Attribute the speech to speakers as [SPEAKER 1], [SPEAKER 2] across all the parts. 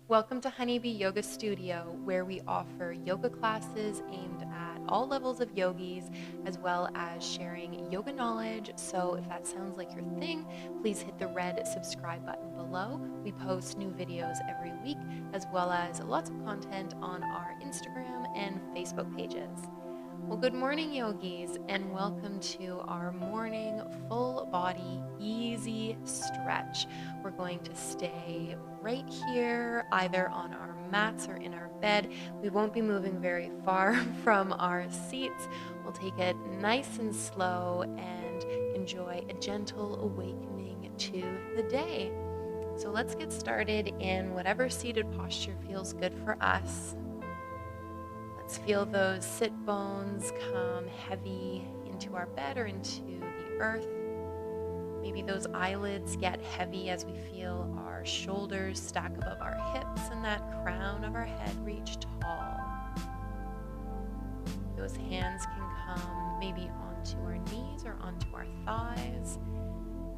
[SPEAKER 1] Welcome to Honeybee Yoga Studio, where we offer yoga classes aimed at all levels of yogis, as well as sharing yoga knowledge. So if that sounds like your thing, please hit the red subscribe button below. We post new videos every week, as well as lots of content on our Instagram and Facebook pages. Well, good morning, yogis, and welcome to our morning full body easy stretch. We're going to stay right here, either on our mats or in our bed. We won't be moving very far from our seats. We'll take it nice and slow and enjoy a gentle awakening to the day. So let's get started in whatever seated posture feels good for us. Let's feel those sit bones come heavy into our bed or into the earth. Maybe those eyelids get heavy as we feel our shoulders stack above our hips and that crown of our head reach tall. Those hands can come maybe onto our knees or onto our thighs.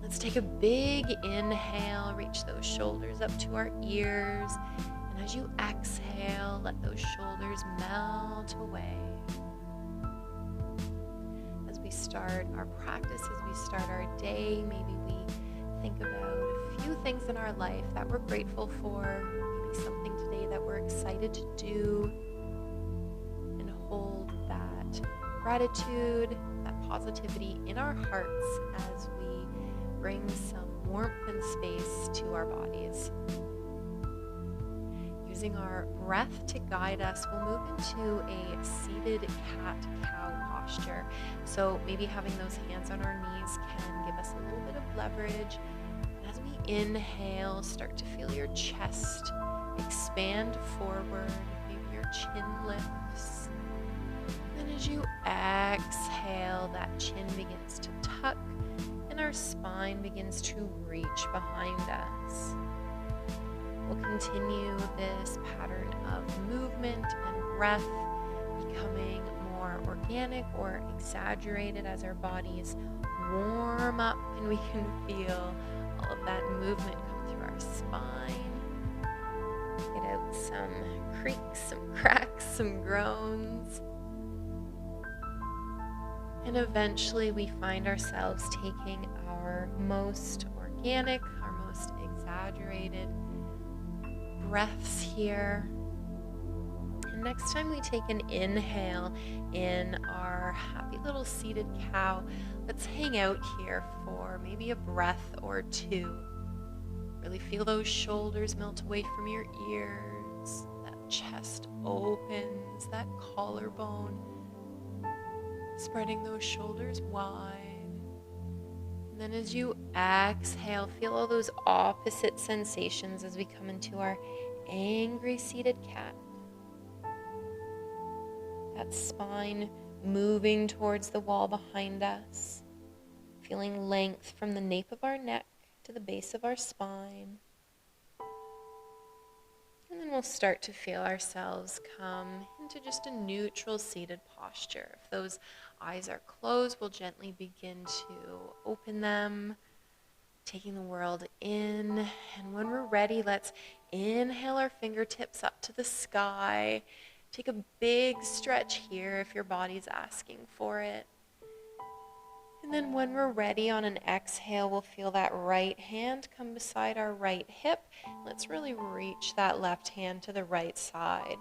[SPEAKER 1] Let's take a big inhale, reach those shoulders up to our ears. And as you exhale, let those shoulders melt away. As we start our practice, as we start our day, maybe we think about a few things in our life that we're grateful for, maybe something today that we're excited to do, and hold that gratitude, that positivity in our hearts as we bring some warmth and space to our bodies. Using our breath to guide us, we'll move into a seated cat-cow posture. So maybe having those hands on our knees can give us a little bit of leverage. And as we inhale, start to feel your chest expand forward, maybe your chin lifts. And as you exhale, that chin begins to tuck and our spine begins to reach behind us. We'll continue this pattern of movement and breath, becoming more organic or exaggerated as our bodies warm up and we can feel all of that movement come through our spine. Get out some creaks, some cracks, some groans. And eventually we find ourselves taking our most organic, our most exaggerated breaths here. And next time we take an inhale in our happy little seated cow, let's hang out here for maybe a breath or two. Really feel those shoulders melt away from your ears, that chest opens, that collarbone, spreading those shoulders wide. And then as you exhale, feel all those opposite sensations as we come into our angry seated cat. That spine moving towards the wall behind us, feeling length from the nape of our neck to the base of our spine. And then we'll start to feel ourselves come into just a neutral seated posture. If those eyes are closed, we'll gently begin to open them, taking the world in. And when we're ready, let's inhale our fingertips up to the sky. Take a big stretch here if your body's asking for it. And then when we're ready, on an exhale, we'll feel that right hand come beside our right hip. Let's really reach that left hand to the right side.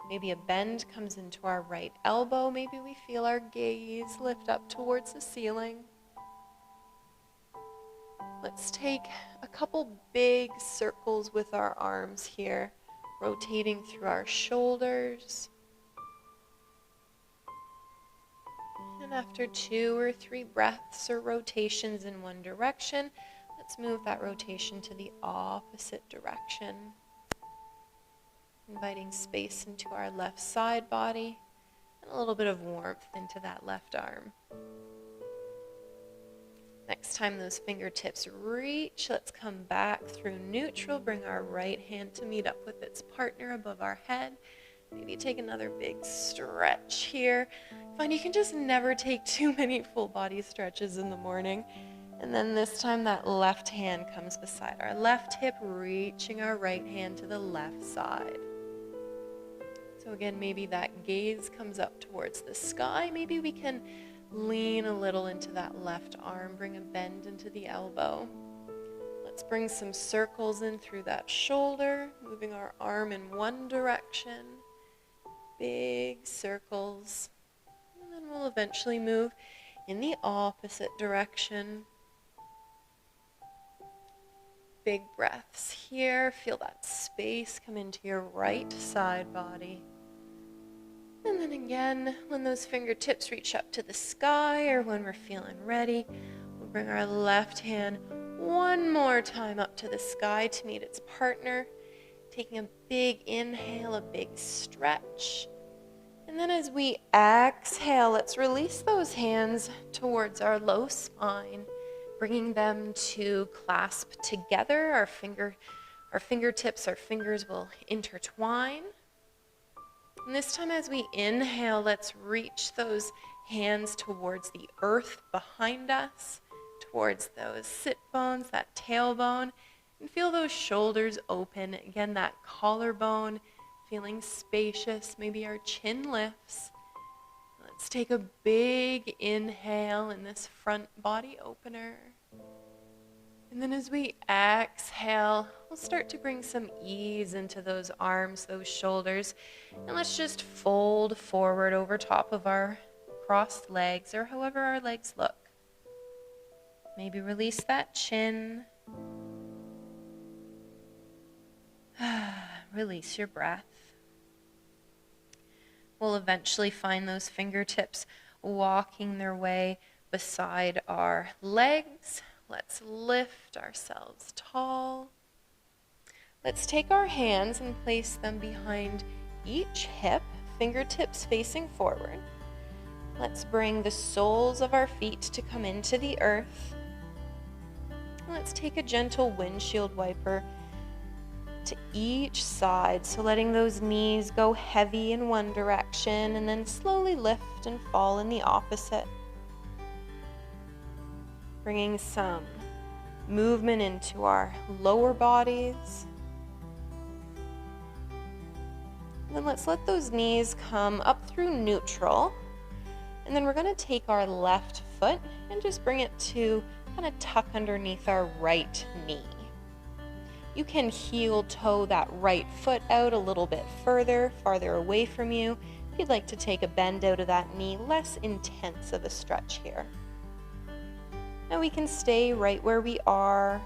[SPEAKER 1] Maybe a bend comes into our right elbow. Maybe we feel our gaze lift up towards the ceiling. Let's take a couple big circles with our arms here, rotating through our shoulders. And after 2 or 3 breaths or rotations in one direction, let's move that rotation to the opposite direction. Inviting space into our left side body and a little bit of warmth into that left arm. Next time those fingertips reach, let's come back through neutral. Bring our right hand to meet up with its partner above our head. Maybe take another big stretch here. Find you can just never take too many full body stretches in the morning. And then this time that left hand comes beside our left hip, reaching our right hand to the left side. So again, maybe that gaze comes up towards the sky. Maybe we can lean a little into that left arm, bring a bend into the elbow. Let's bring some circles in through that shoulder, moving our arm in one direction. Big circles. And then we'll eventually move in the opposite direction. Big breaths here. Feel that space come into your right side body. And then again, when those fingertips reach up to the sky or when we're feeling ready, we'll bring our left hand one more time up to the sky to meet its partner. Taking a big inhale, a big stretch. And then as we exhale, let's release those hands towards our low spine, bringing them to clasp together. Our fingertips, our fingers will intertwine. And this time as we inhale, let's reach those hands towards the earth behind us, towards those sit bones, that tailbone, and feel those shoulders open. Again, that collarbone feeling spacious. Maybe our chin lifts. Let's take a big inhale in this front body opener. And then as we exhale, we'll start to bring some ease into those arms, those shoulders. And let's just fold forward over top of our crossed legs or however our legs look. Maybe release that chin. Release your breath. We'll eventually find those fingertips walking their way beside our legs. Let's lift ourselves tall. Let's take our hands and place them behind each hip, fingertips facing forward. Let's bring the soles of our feet to come into the earth. Let's take a gentle windshield wiper to each side, so letting those knees go heavy in one direction and then slowly lift and fall in the opposite. Bringing some movement into our lower bodies. And then let's let those knees come up through neutral. And then we're going to take our left foot and just bring it to kind of tuck underneath our right knee. You can heel toe that right foot out a little bit farther away from you. If you'd like to take a bend out of that knee, less intense of a stretch here. Now we can stay right where we are.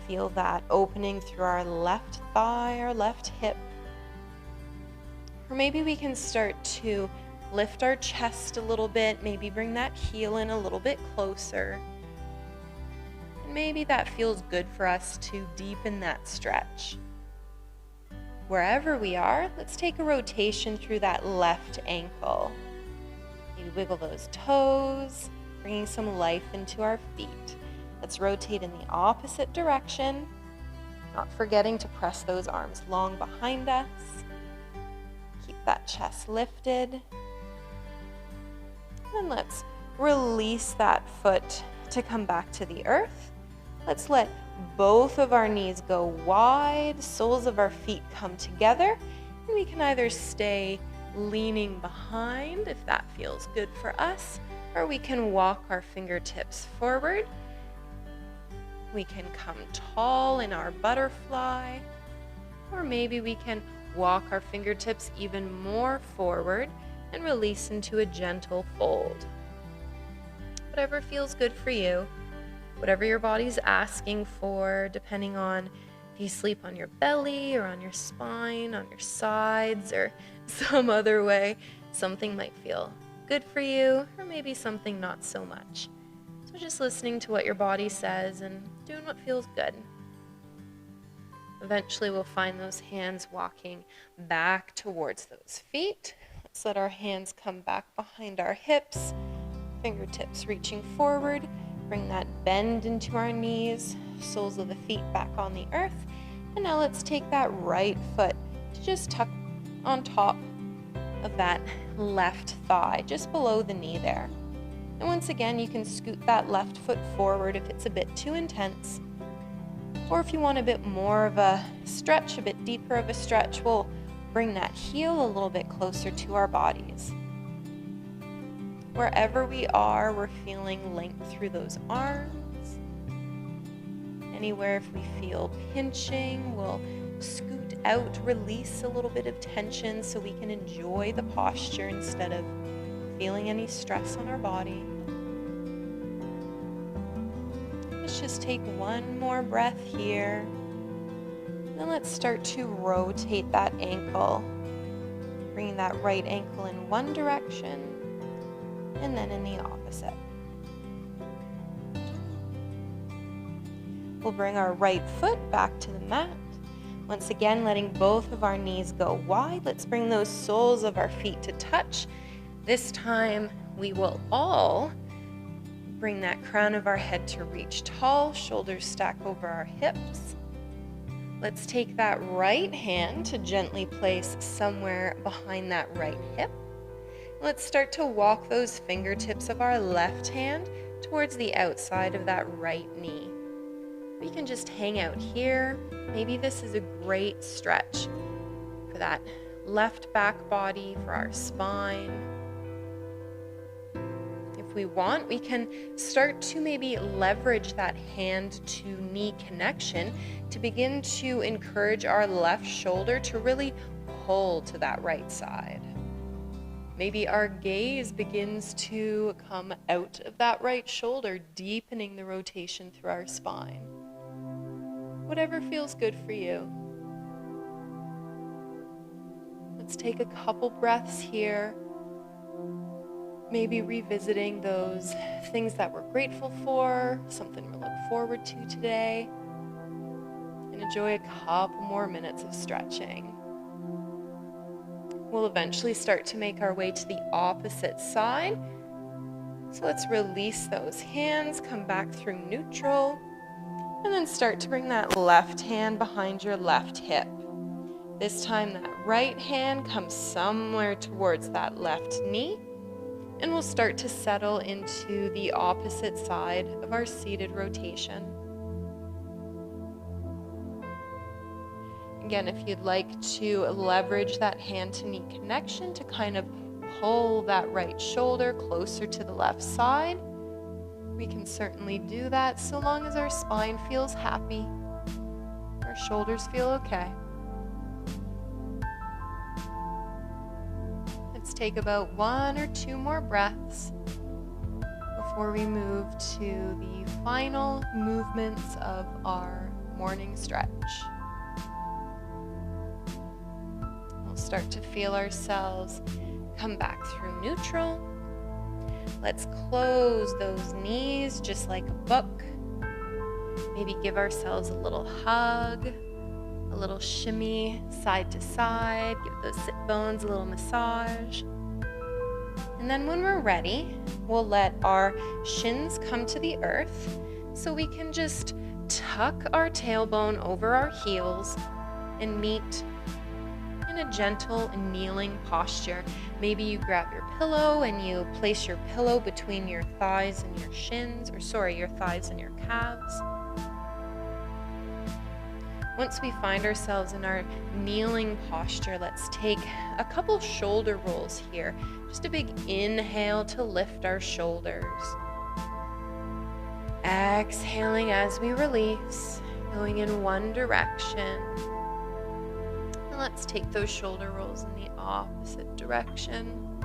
[SPEAKER 1] Feel that opening through our left thigh, our left hip. Or maybe we can start to lift our chest a little bit, maybe bring that heel in a little bit closer. Maybe that feels good for us to deepen that stretch. Wherever we are, let's take a rotation through that left ankle. Maybe wiggle those toes, bringing some life into our feet. Let's rotate in the opposite direction, not forgetting to press those arms long behind us. Keep that chest lifted. And let's release that foot to come back to the earth. Let's let both of our knees go wide, soles of our feet come together, and we can either stay leaning behind if that feels good for us, or we can walk our fingertips forward. We can come tall in our butterfly, or maybe we can walk our fingertips even more forward and release into a gentle fold. Whatever feels good for you. Whatever your body's asking for, depending on if you sleep on your belly or on your spine, on your sides, or some other way, something might feel good for you, or maybe something not so much. So just listening to what your body says and doing what feels good. Eventually we'll find those hands walking back towards those feet. Let's let our hands come back behind our hips, fingertips reaching forward. Bring that bend into our knees, soles of the feet back on the earth. And now let's take that right foot to just tuck on top of that left thigh, just below the knee there. And And once again, you can scoot that left foot forward if it's a bit too intense. Or if you want a bit more of a stretch, a bit deeper of a stretch, we'll bring that heel a little bit closer to our bodies. Wherever we are, we're feeling length through those arms. Anywhere if we feel pinching, we'll scoot out, release a little bit of tension so we can enjoy the posture instead of feeling any stress on our body. Let's just take one more breath here. Then let's start to rotate that ankle, bringing that right ankle in one direction and then in the opposite. We'll bring our right foot back to the mat. Once again, letting both of our knees go wide. Let's bring those soles of our feet to touch. This time, we will all bring that crown of our head to reach tall, shoulders stack over our hips. Let's take that right hand to gently place somewhere behind that right hip. Let's start to walk those fingertips of our left hand towards the outside of that right knee. We can just hang out here. Maybe this is a great stretch for that left back body, for our spine. If we want, we can start to maybe leverage that hand to knee connection to begin to encourage our left shoulder to really pull to that right side. Maybe our gaze begins to come out of that right shoulder, deepening the rotation through our spine. Whatever feels good for you. Let's take a couple breaths here. Maybe revisiting those things that we're grateful for, something we look forward to today, and enjoy a couple more minutes of stretching. We'll eventually start to make our way to the opposite side. So let's release those hands, come back through neutral, and then start to bring that left hand behind your left hip. This time that right hand comes somewhere towards that left knee, and we'll start to settle into the opposite side of our seated rotation. Again, if you'd like to leverage that hand to knee connection to kind of pull that right shoulder closer to the left side, we can certainly do that so long as our spine feels happy, our shoulders feel okay. Let's take about 1 or 2 more breaths before we move to the final movements of our morning stretch. We'll start to feel ourselves come back through neutral. Let's close those knees just like a book. Maybe give ourselves a little hug, a little shimmy side to side, give those sit bones a little massage. And then when we're ready, we'll let our shins come to the earth so we can just tuck our tailbone over our heels and meet in a gentle kneeling posture. Maybe you grab your pillow and you place your pillow between your thighs and your shins, your thighs and your calves. Once we find ourselves in our kneeling posture, let's take a couple shoulder rolls here. Just a big inhale to lift our shoulders. Exhaling as we release, going in one direction. And let's take those shoulder rolls in the opposite direction.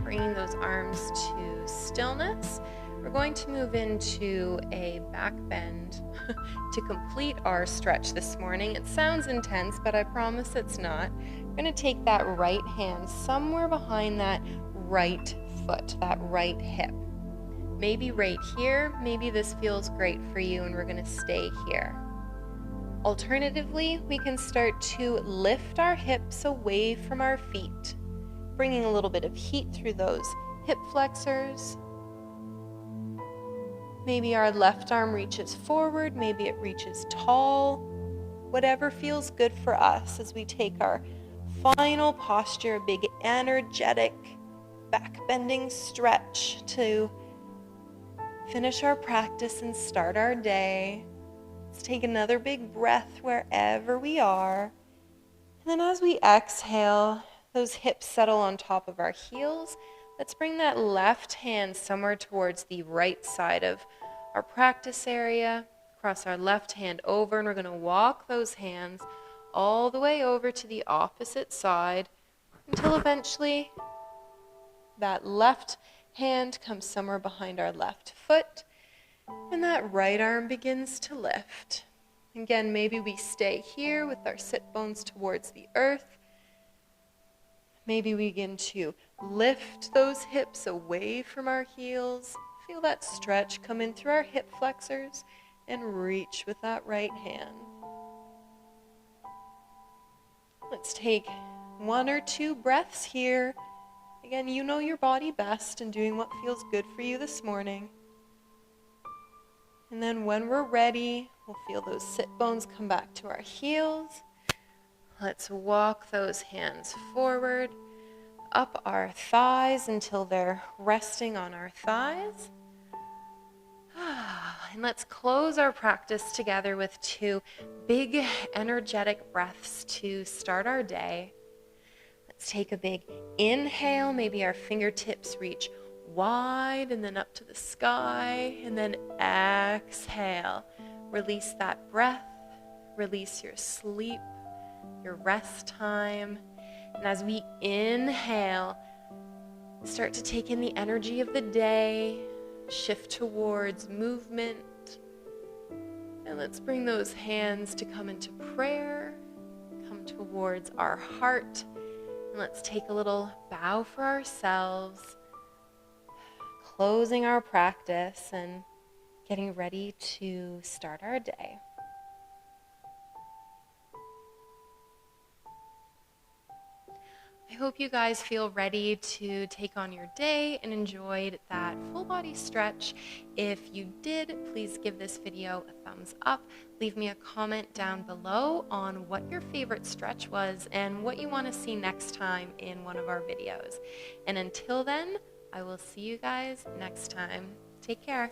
[SPEAKER 1] Bringing those arms to stillness. We're going to move into a back bend to complete our stretch this morning. It sounds intense, but I promise it's not. We're going to take that right hand somewhere behind that right foot, that right hip. Maybe right here, maybe this feels great for you and we're going to stay here. Alternatively, we can start to lift our hips away from our feet, bringing a little bit of heat through those hip flexors. Maybe our left arm reaches forward, maybe it reaches tall. Whatever feels good for us as we take our final posture, a big energetic back bending stretch to finish our practice and start our day. Let's take another big breath wherever we are. And then as we exhale, those hips settle on top of our heels. Let's bring that left hand somewhere towards the right side of our practice area. Cross our left hand over, and we're going to walk those hands all the way over to the opposite side until eventually that left hand comes somewhere behind our left foot, and that right arm begins to lift. Again, maybe we stay here with our sit bones towards the earth. Maybe we begin to lift those hips away from our heels. Feel that stretch come in through our hip flexors and reach with that right hand. Let's take 1 or 2 breaths here. Again, you know your body best and doing what feels good for you this morning. And then when we're ready, we'll feel those sit bones come back to our heels. Let's walk those hands forward, up our thighs until they're resting on our thighs. And let's close our practice together with 2 big energetic breaths to start our day. Let's take a big inhale. Maybe our fingertips reach wide and then up to the sky. And then exhale. Release that breath. Release your sleep, your rest time. And as we inhale, start to take in the energy of the day. Shift towards movement. And let's bring those hands to come into prayer. Come towards our heart. And let's take a little bow for ourselves. Closing our practice and getting ready to start our day. I hope you guys feel ready to take on your day and enjoyed that full body stretch. If you did, please give this video a thumbs up. Leave me a comment down below on what your favorite stretch was and what you want to see next time in one of our videos. And until then, I will see you guys next time. Take care.